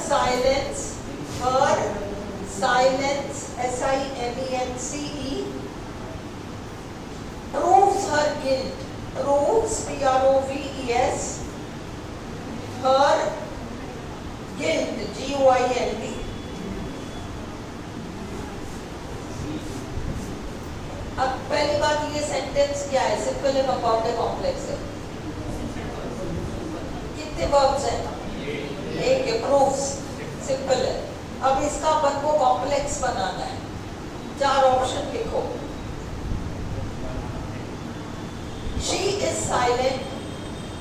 silence, S-I-M-E-N-C-E, proves her guilt, proves, P-R-O-V-E-S, her guilt, G-U-I-L-T. अब पहली बात ये सेंटेंस क्या है, सिंपल है, कंपाउंड है, कॉम्प्लेक्स है? कितने वर्ब्स हैं? एक है, प्रूव्स, सिंपल है। अब इसका अपन को कॉम्प्लेक्स बनाना है, 4 ऑप्शन लिखो। शी इज साइलेंट,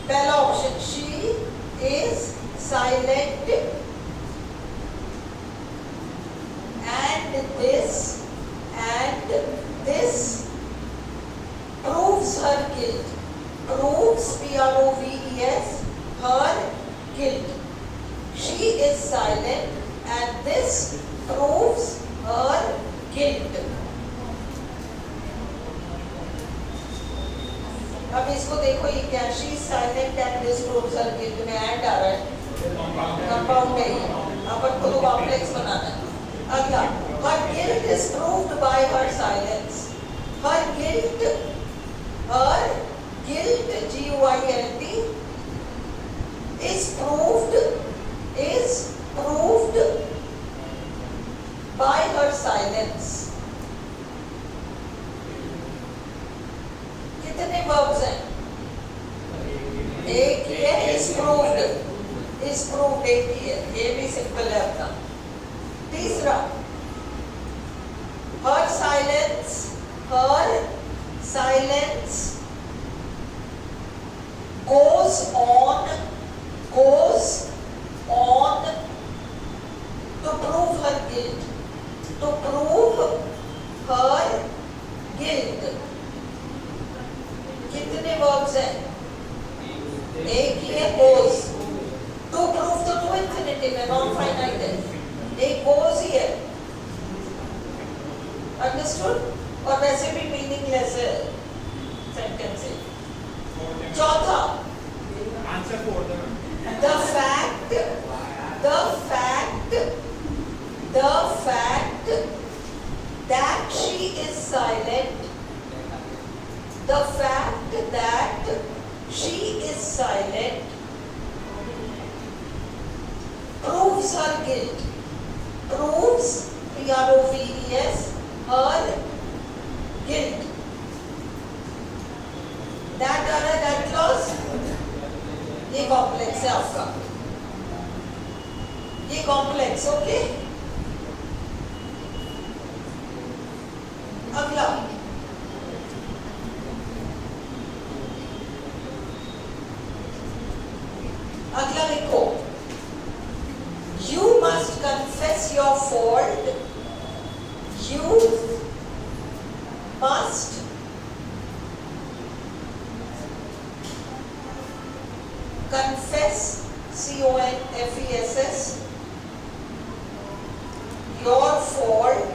पहला option, she is silent and this proves her guilt, proves, P-R-O-V-E-S, her guilt. She is silent and this proves her guilt. अब इसको देखो, ये क्या, she is silent and this proves her guilt में and आ रहा है, compound है ये, अपन को तो कॉम्प्लेक्स बनाना है। अगला, her guilt is proved by her silence. Her guilt, G-U-I-L-T, is proved by her silence. कितने verbs हैं? एक ही है, is proved, एक ही है, ये भी सिंपल है अपना। तीसरा, her silence goes on to prove her guilt, कितने verbs हैं? एक ही है, goes, to prove तो टू इंफिनिटिव है, नॉन फाइनाइट है, एक goes ही है, अंडरस्टूड? और वैसे भी मीनिंगलेस है सेंटेंस है। चौथा, answer four the fact that she is silent, the fact that she is silent proves her guilt, proves, P-R-O-V-E-S, her guilt. That or that clause, ये कॉम्प्लेक्स है आपका, ये कॉम्प्लेक्स, ओके? अगला, लिखो, you must confess your fault, you must confess, C-O-N-F-E-S-S, your fault,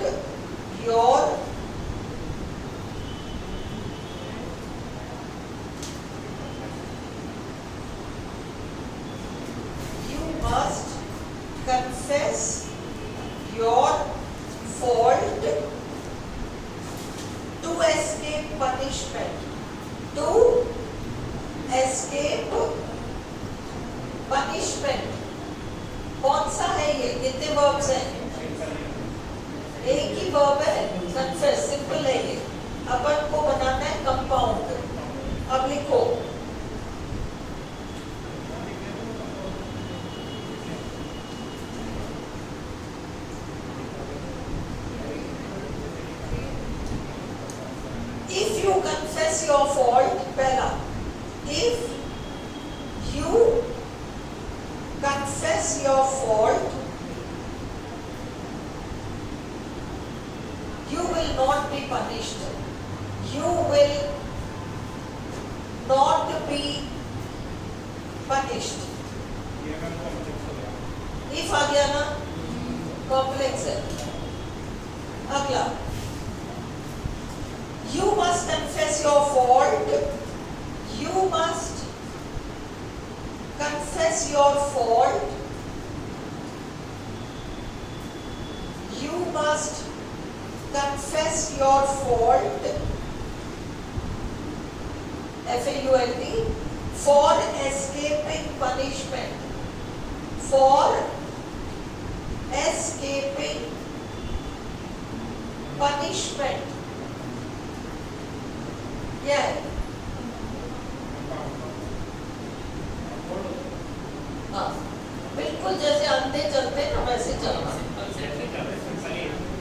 you must confess your fault to escape punishment, कौन सा है ये, कितने वर्ब्स हैं? एक ही वर्ब है, कन्फेस, सिंपल है ये, अपन को बनाना है कंपाउंड। अब लिखो, if you confess your fault, पहला, if you confess your fault, you will not be punished, you will not be punished. if आ गया ना, कॉम्प्लेक्स है। अगला, you must confess your fault, you must confess your fault must confess your fault, FAULT, for escaping punishment. For escaping punishment. Yeah. हाँ, बिल्कुल जैसे अंधे चलते हैं ना वैसे चलना।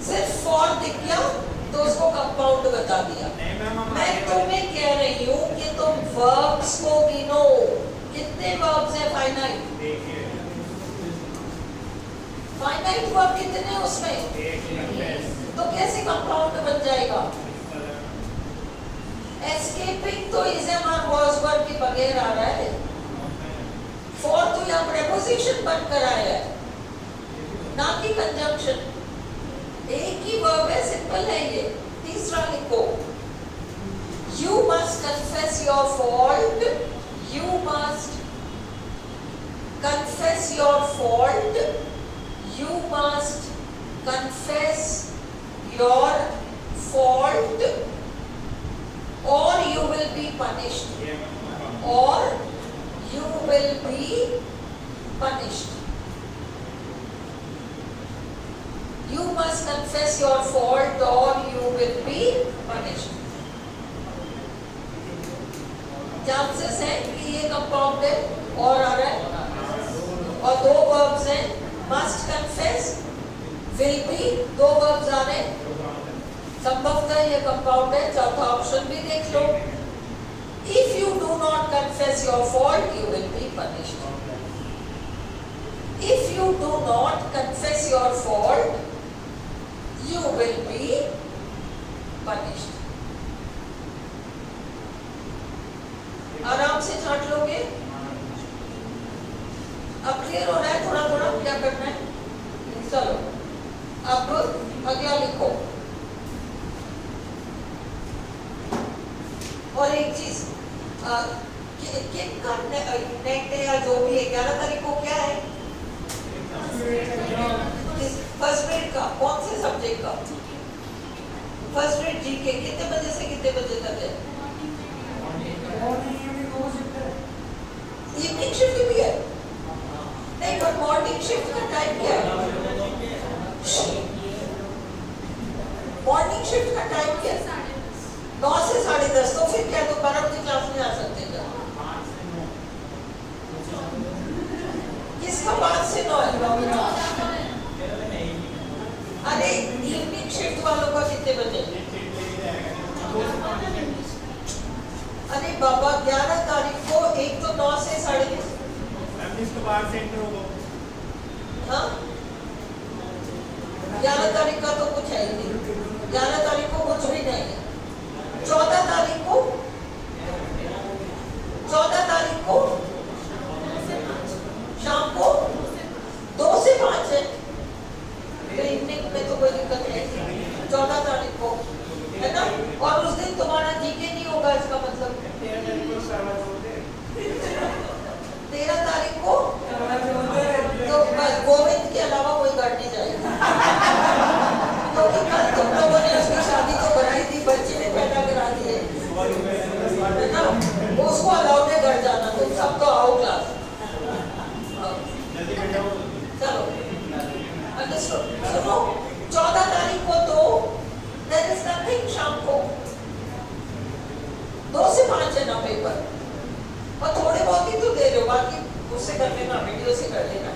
सिर्फ फॉर दिख गया तो उसको कंपाउंड बता दिया। मैं तुम्हें कह रही हूँ कि तुम वर्ब्स को गिनो। कितने वर्ब्स हैं फाइनाइट? फाइनाइट वर्ब कितने हैं उसमें? तो कैसे कंपाउंड बन जाएगा? एस्केपिंग तो इज़म और वॉज वर्ब के बगैर आ रहा है। फॉर तो यहाँ प्रेपोजिशन बनकर आया है, ना कि कंजंक्शन। एक ही वर्ब है, सिंपल है ये। तीसरा लिखो, you must confess your fault. You must confess your fault. You must confess your fault or you will be punished. Or you will be punished. You must confess your fault or you will be punished. Chances है कि ये compound है और आ रहा है, और दो verbs हैं, must confess, will be, दो verbs आ रहे हैं। संभवतः ये कंपाउंड है। चौथा ऑप्शन भी देख लो, if you do not confess your fault you will be punished. If you do not confess your fault you will be punished. आराम से छांट लोगे। अब क्लियर हो रहा है थोड़ा थोड़ा क्या करना है? चलो अब अगला लिखो। और एक चीज, किनका नेट या जो भी है 11 तारीख को क्या है? फर्स्ट ग्रेड का। कौन से सब्जेक्ट का? First grade GK. कितने बजे से कितने बजे तक है? इवनिंग शिफ्ट भी है? नहीं, पर मॉर्निंग शिफ्ट का टाइम क्या है? मॉर्निंग शिफ्ट का टाइम क्या है? 9 से 10:30। तो फिर क्या 12 बजे क्लास में आ सकते हैं? किसका 5 से 9 है? अरे इवनिंग शिफ्ट वालों का कितने बजे? अरे बाबा 11 तारीख को एक तो 9 से 10:30। हाँ, 11 तारीख का तो कुछ है ही नहीं। 11 तारीख को कुछ भी नहीं है। 14 तारीख को 14 तारीख को शाम को 2 से 5 है। इवनिंग में तो कोई दिक्कत नहीं। 14 तारीख को है ना? और उस दिन तुम्हारा जीके नहीं होगा, इसका मतलब 13 तारीख को तो बस गोविंद के अलावा कोई घर नहीं जाएगा। क्योंकि कल तुम लोगों ने उसकी शादी तो कराई थी, बच्चे ने पैदा करा दिए है ना? उसको अलाउड है घर जाना। तुम सब तो आओ क्लास। चलो सुनो, 14 तारीख को तो देयर इज नथिंग। शाम को 2 से 5 है ना पेपर, और थोड़े बहुत ही तो दे रहे हो, बाकी उससे कर लेना, वीडियो से कर लेना,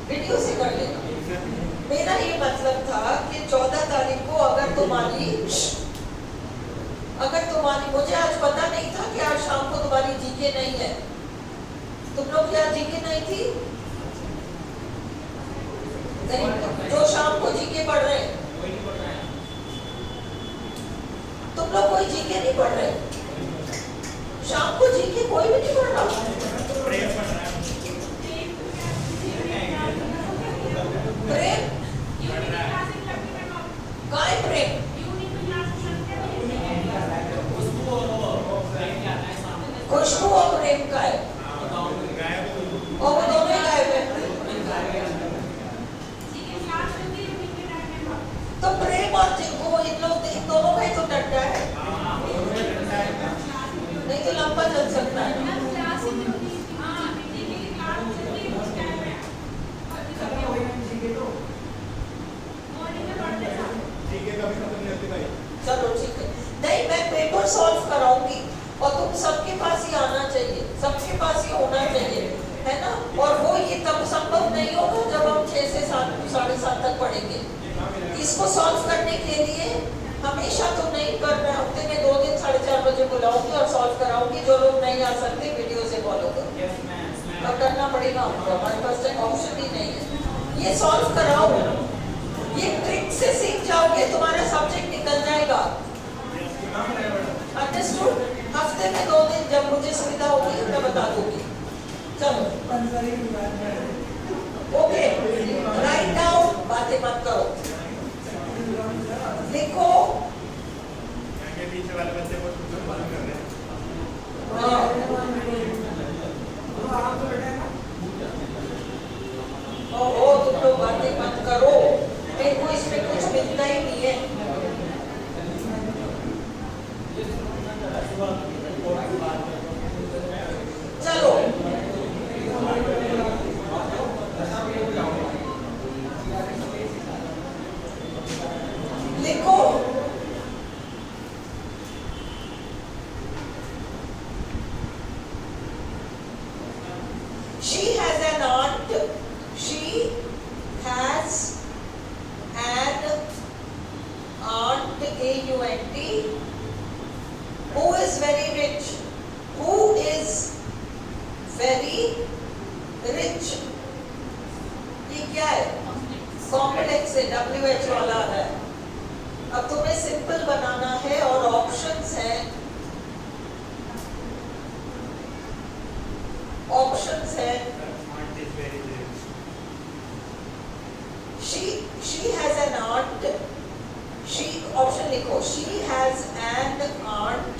वीडियो से कर लेना। मेरा ये मतलब था कि 14 तारीख को अगर तुम्हारी मुझे आज पता नहीं था कि आज शाम को तुम्हारी जीके नहीं है। तुम लोग क्या जीके नहीं थी? जो शाम को जीके पढ़ रहे हैं, तुम लोग कोई जीके नहीं पढ़ रहे? शाम को जीके कोई भी नहीं पढ़ रहा? प्रेम काय प्रेम? खुशबू और प्रेम का है, और वो दोनों ही गायब है। इसको सॉल्व करने के लिए हमेशा तो नहीं कर रहे, हफ्ते में 2 दिन 4:30 बजे बुलाऊंगी और सॉल्व कराऊंगी। जो लोग नहीं आ सकते वीडियो से फॉलो करो, Yes, ma'am. और करना पड़ेगा हमको, हमारे पास ऑप्शन ही नहीं है। ये सॉल्व कराओ, ये ट्रिक से सीख जाओगे, तुम्हारा सब्जेक्ट निकल जाएगा। अंडरस्टूड? हफ्ते में 2 दिन जब मुझे सुविधा होगी मैं बता दूंगी। चलो ओके, राइट डाउन, बातें मत करो, लिखो। आगे पीछे वाले बच्चे को कुछ बात कर रहे हैं। हाँ। ओहो, तुम लोग बातें मत करो, मेरे को इसमें कुछ मिलता ही नहीं है। चलो लिखो। She has an aunt. She has an aunt, A-U-N-T, who is very rich. Who is very rich? ये क्या है? कॉम्प्लेक्स है, WH वाला है। अब तुम्हें सिंपल बनाना है और ऑप्शंस हैं। ऑप्शंस है Aunt is very rich. she has an aunt. she option लिखो, she has an aunt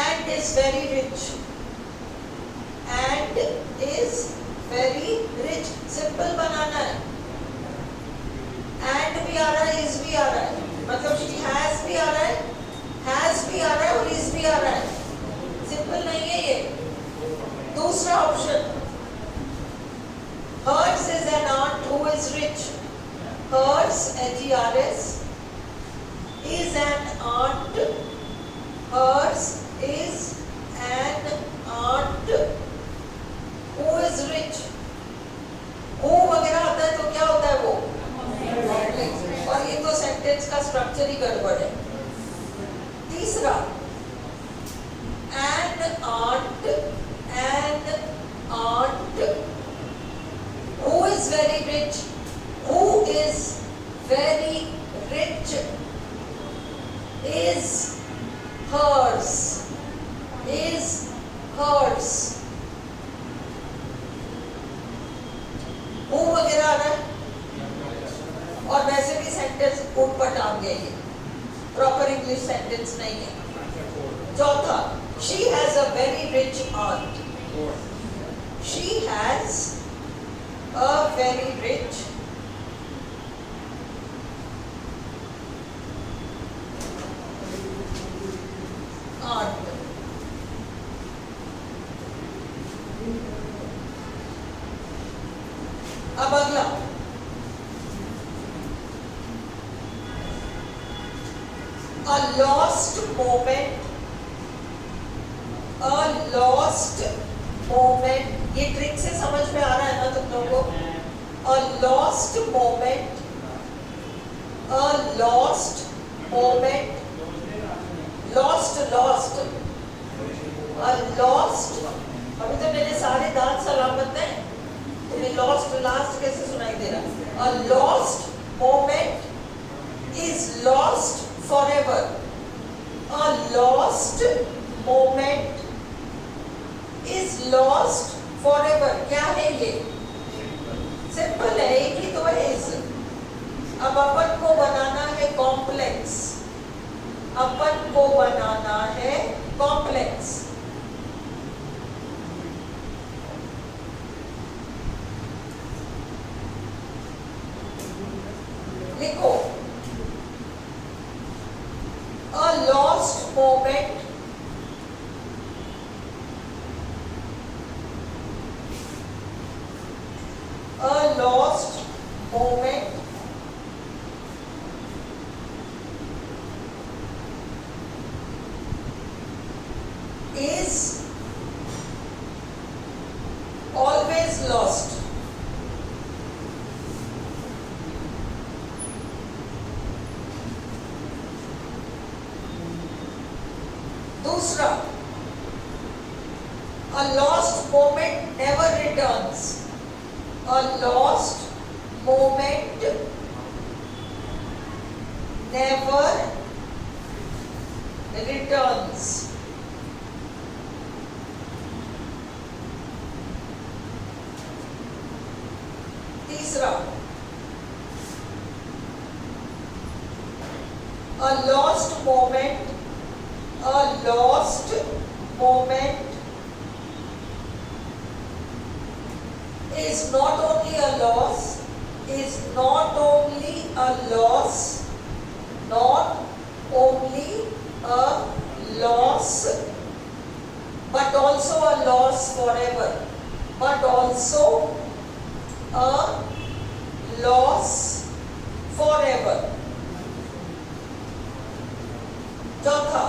and is very rich. and is very rich simple बनाना है। and भी आ रहा है, is भी आ रहा है, मतलब she has भी आ रहा है, has भी आ रहा है और is भी आ रहा है। सिंपल नहीं है ये। दूसरा option, hers is an aunt who is rich. hers, H-E-R-S, is an aunt. hers is an aunt who is rich. who वगैरह आता है तो क्या होता है वो? और ये तो सेंटेंस का स्ट्रक्चर ही गड़बड़ है। तीसरा, an aunt who is very rich. who is very rich is hers. is hers. who वगैरह आ रहा है और वैसे भी सेंटेंस ऊट पर टांग गए, ये प्रॉपर इंग्लिश सेंटेंस नहीं है। Answer 4. चौथा, she has a very rich aunt. 4. she has a very rich aunt. अब अगला, a lost moment. a lost moment, ये ट्रिक से समझ में आ रहा है ना तुम लोगों को? a lost moment. a lost moment. lost a lost, अभी तो मेरे सारे दांत सलामत हैं, तुम्हें lost last कैसे सुनाई दे रहा? a lost moment is lost forever. a lost moment is lost forever. क्या है ये? सिंपल है, एक ही तो है इस। अब अपन को बनाना है कॉम्प्लेक्स। अपन को बनाना है कॉम्प्लेक्स। लिखो, a lost moment is always lost. A lost moment never returns. A lost moment never returns. तीसरा, a lost moment is not only a loss, not only a loss, but also a loss forever, चौथा,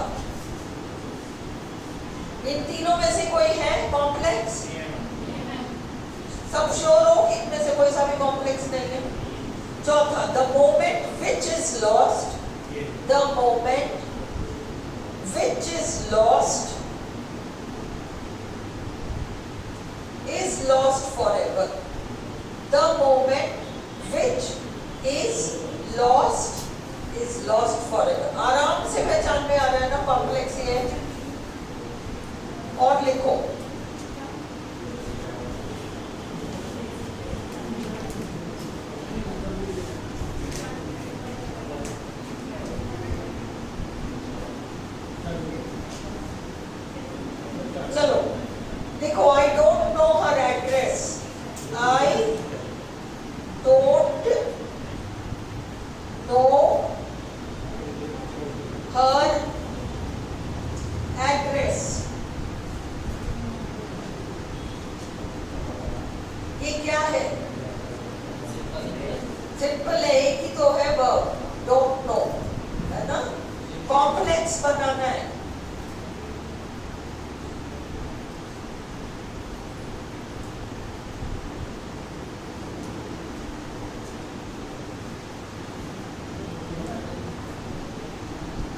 इन तीनों में से कोई है complex? सब sure हो कि इनमें से कोई सा भी कॉम्प्लेक्स नहीं है? चौथा, the moment which is lost is lost forever. The moment which is lost forever. आराम से पहचान में आ रहा है ना कॉम्प्लेक्स ये? और लिखो, चलो देखो, I don't know her address. I don't know her address. ये क्या है? सिंपल है, एक ही तो है वर्ब, don't know, है ना? कॉम्प्लेक्स बनाना है।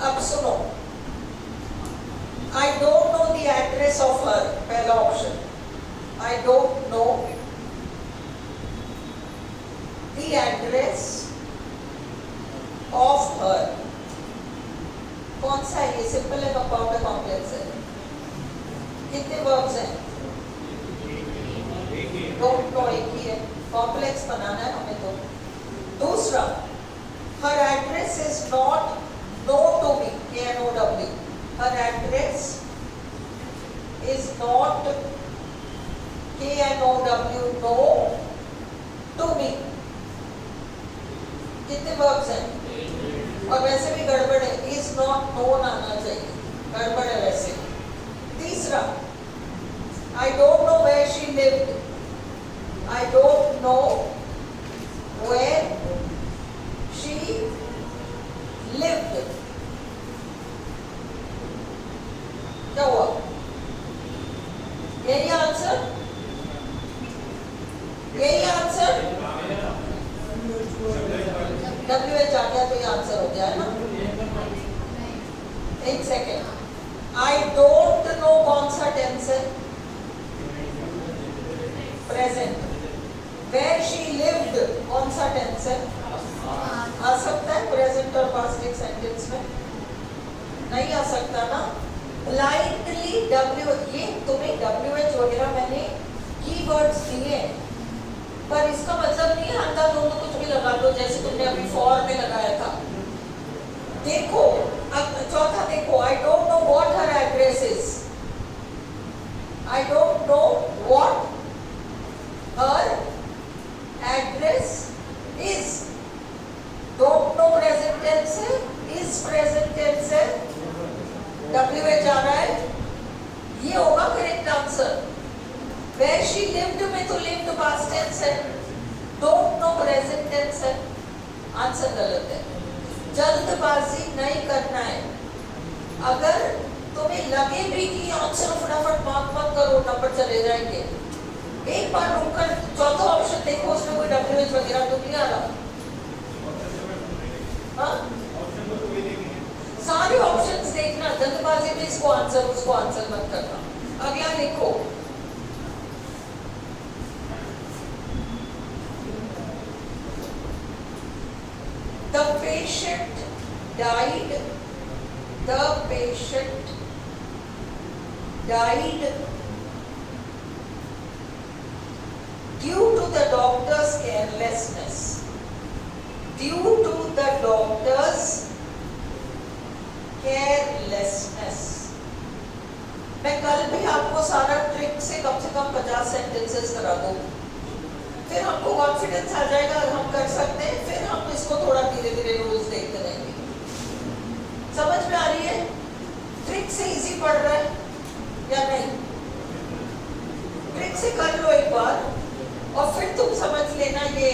अब सुनो, I don't know the address of her, पहला option, I don't know the address of her. कौन सा है ये? सिंपल है, कंपाउंड है, कॉम्प्लेक्स है? कितने वर्ब्स हैं? don't know एक ही है, कॉम्प्लेक्स बनाना है हमें तो। दूसरा, her address is not known to me, K-N-O-W. Her address is not K-N-O-W, known to me. कितने वर्ब्स हैं? और वैसे भी गड़बड़ है, is not known आना चाहिए, गड़बड़ है वैसे। तीसरा, I don't know where she lived. I don't know where she lived. क्या हुआ? यही आंसर? यही आंसर? WH आ गया तो ये आंसर हो गया है ना? एक सेकेंड, I don't know कौन सा टेंस है? प्रेजेंट। Where she lived कौन सा टेंस है? आ सकता है प्रेजेंट और पास्ट एक सेंटेंस में? नहीं आ सकता ना? ब्लाइंडली ये तुम्हें WH वगैरह मैंने कीवर्ड्स दिए, पर इसका मतलब नहीं है अंधाधुंध कुछ भी लगा दो जैसे तुमने अभी फॉर में लगाया था। देखो, अब चौथा देखो, I don't know what her address is. I don't know what her address is. Don't know present tense है, is present tense है, WH आ रहा है, ये होगा correct answer. Where she lived में तो lived past tense है, don't know present tense है, आंसर गलत है। जल्दबाजी नहीं करना है। अगर तुम्हें लगे भी कि आंसर फटाफट मार्क मत करो, नंबर चले जाएंगे। एक बार रुककर चौथा ऑप्शन देखो, उसमें कोई WH वगैरह तो नहीं आ रहा? हाँ, सारे ऑप्शंस देखना, जल्दबाजी में इसको आंसर उसको आंसर मत करना। अगला देखो, died due to the doctor's carelessness. Due to the doctor's carelessness. मैं कल भी आपको सारा ट्रिक से कम 50 सेंटेंसेस करा दूँ, फिर हमको कॉन्फिडेंस आ जाएगा, हम कर सकते हैं, फिर हम इसको थोड़ा धीरे धीरे रूल्स देखते रहेंगे। समझ में आ रही है? ट्रिक से इजी पड़ रहा है या नहीं? ट्रिक से कर लो एक बार और फिर तुम समझ लेना ये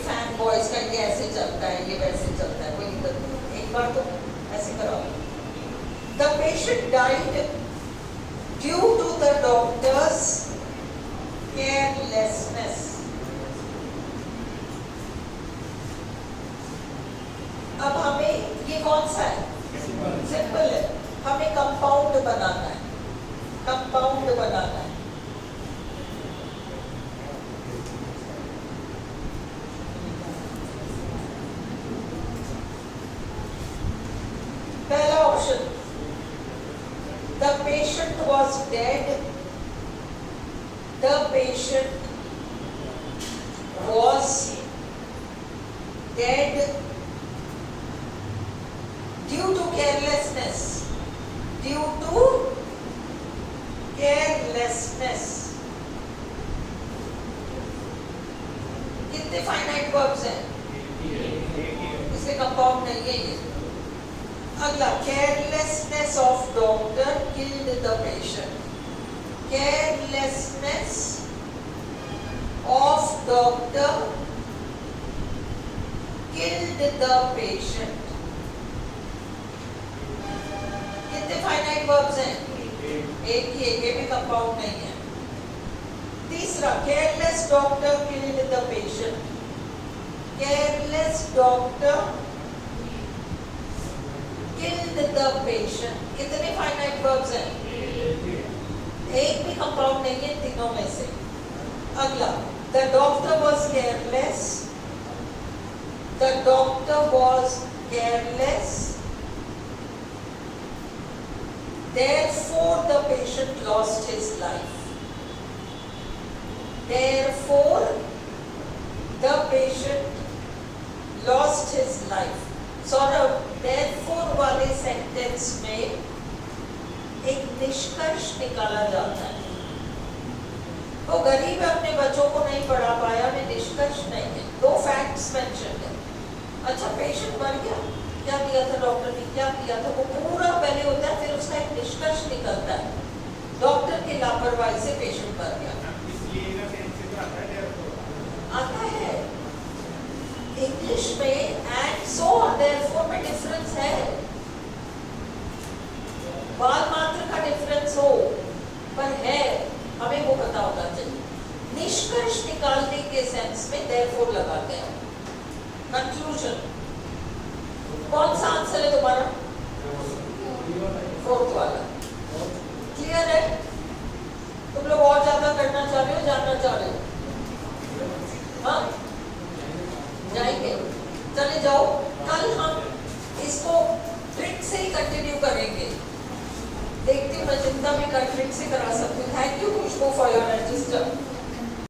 फैन बॉयज का ये ऐसे चलता है, ये वैसे चलता है, कोई दिक्कत नहीं। एक बार तो ऐसे कराओ। The patient died due to the doctor's carelessness. अब हमें ये कौन सा है? सिंपल है। हमें कंपाउंड बनाना है, कंपाउंड बनाना है। पहला option, the patient was dead. The patient was dead due to carelessness. Due to carelessness. कितने फाइनाइट वर्ब्स हैं? इसके कंपाउंड नहीं है ये। अगला, carelessness of doctor killed the patient. Carelessness of doctor killed the patient. कितने फाइनाइट वर्ब्स हैं? एक ही, एक भी कंपाउंड नहीं है। तीसरा, careless doctor killed the patient. Careless doctor killed the patient. कितने फाइनाइट वर्ब्स हैं? एक भी कंपाउंड नहीं है तीनों में से। अगला, the doctor was careless. The doctor was careless. Therefore, the patient lost his life. Therefore, the patient lost his life. Saurabh, therefore वाले सेंटेंस में एक निष्कर्ष निकाला जाता है। वो गरीब अपने बच्चों को नहीं पढ़ा पाया में निष्कर्ष नहीं है, दो फैक्ट्स मेंशन है। अच्छा, पेशेंट मर गया, क्या किया था डॉक्टर ने, क्या किया था, वो पूरा पहले होता है, फिर उसका एक निष्कर्ष निकलता है। डॉक्टर की लापरवाही से पेशेंट मर गया। आता है इंग्लिश में एंड सो देयरफॉर में डिफरेंस है। बाल मात्र का डिफरेंस हो पर है, हमें वो पता होना चाहिए। निष्कर्ष निकालने के सेंस में देयरफॉर लगाते हैं। कंक्लूजन, कौन सा आंसर है तुम्हारा? फोर्थ वाला। क्लियर है? तुम लोग और ज्यादा करना चाह रहे हो, जानना चाह रहे हो? हाँ, जाएंगे, चले जाओ। कल हम इसको ट्रिक से ही कंटिन्यू करेंगे। देखती हूँ मैं जितना भी ट्रिक से करा सकती हूँ। Thank you Khushbu for your register.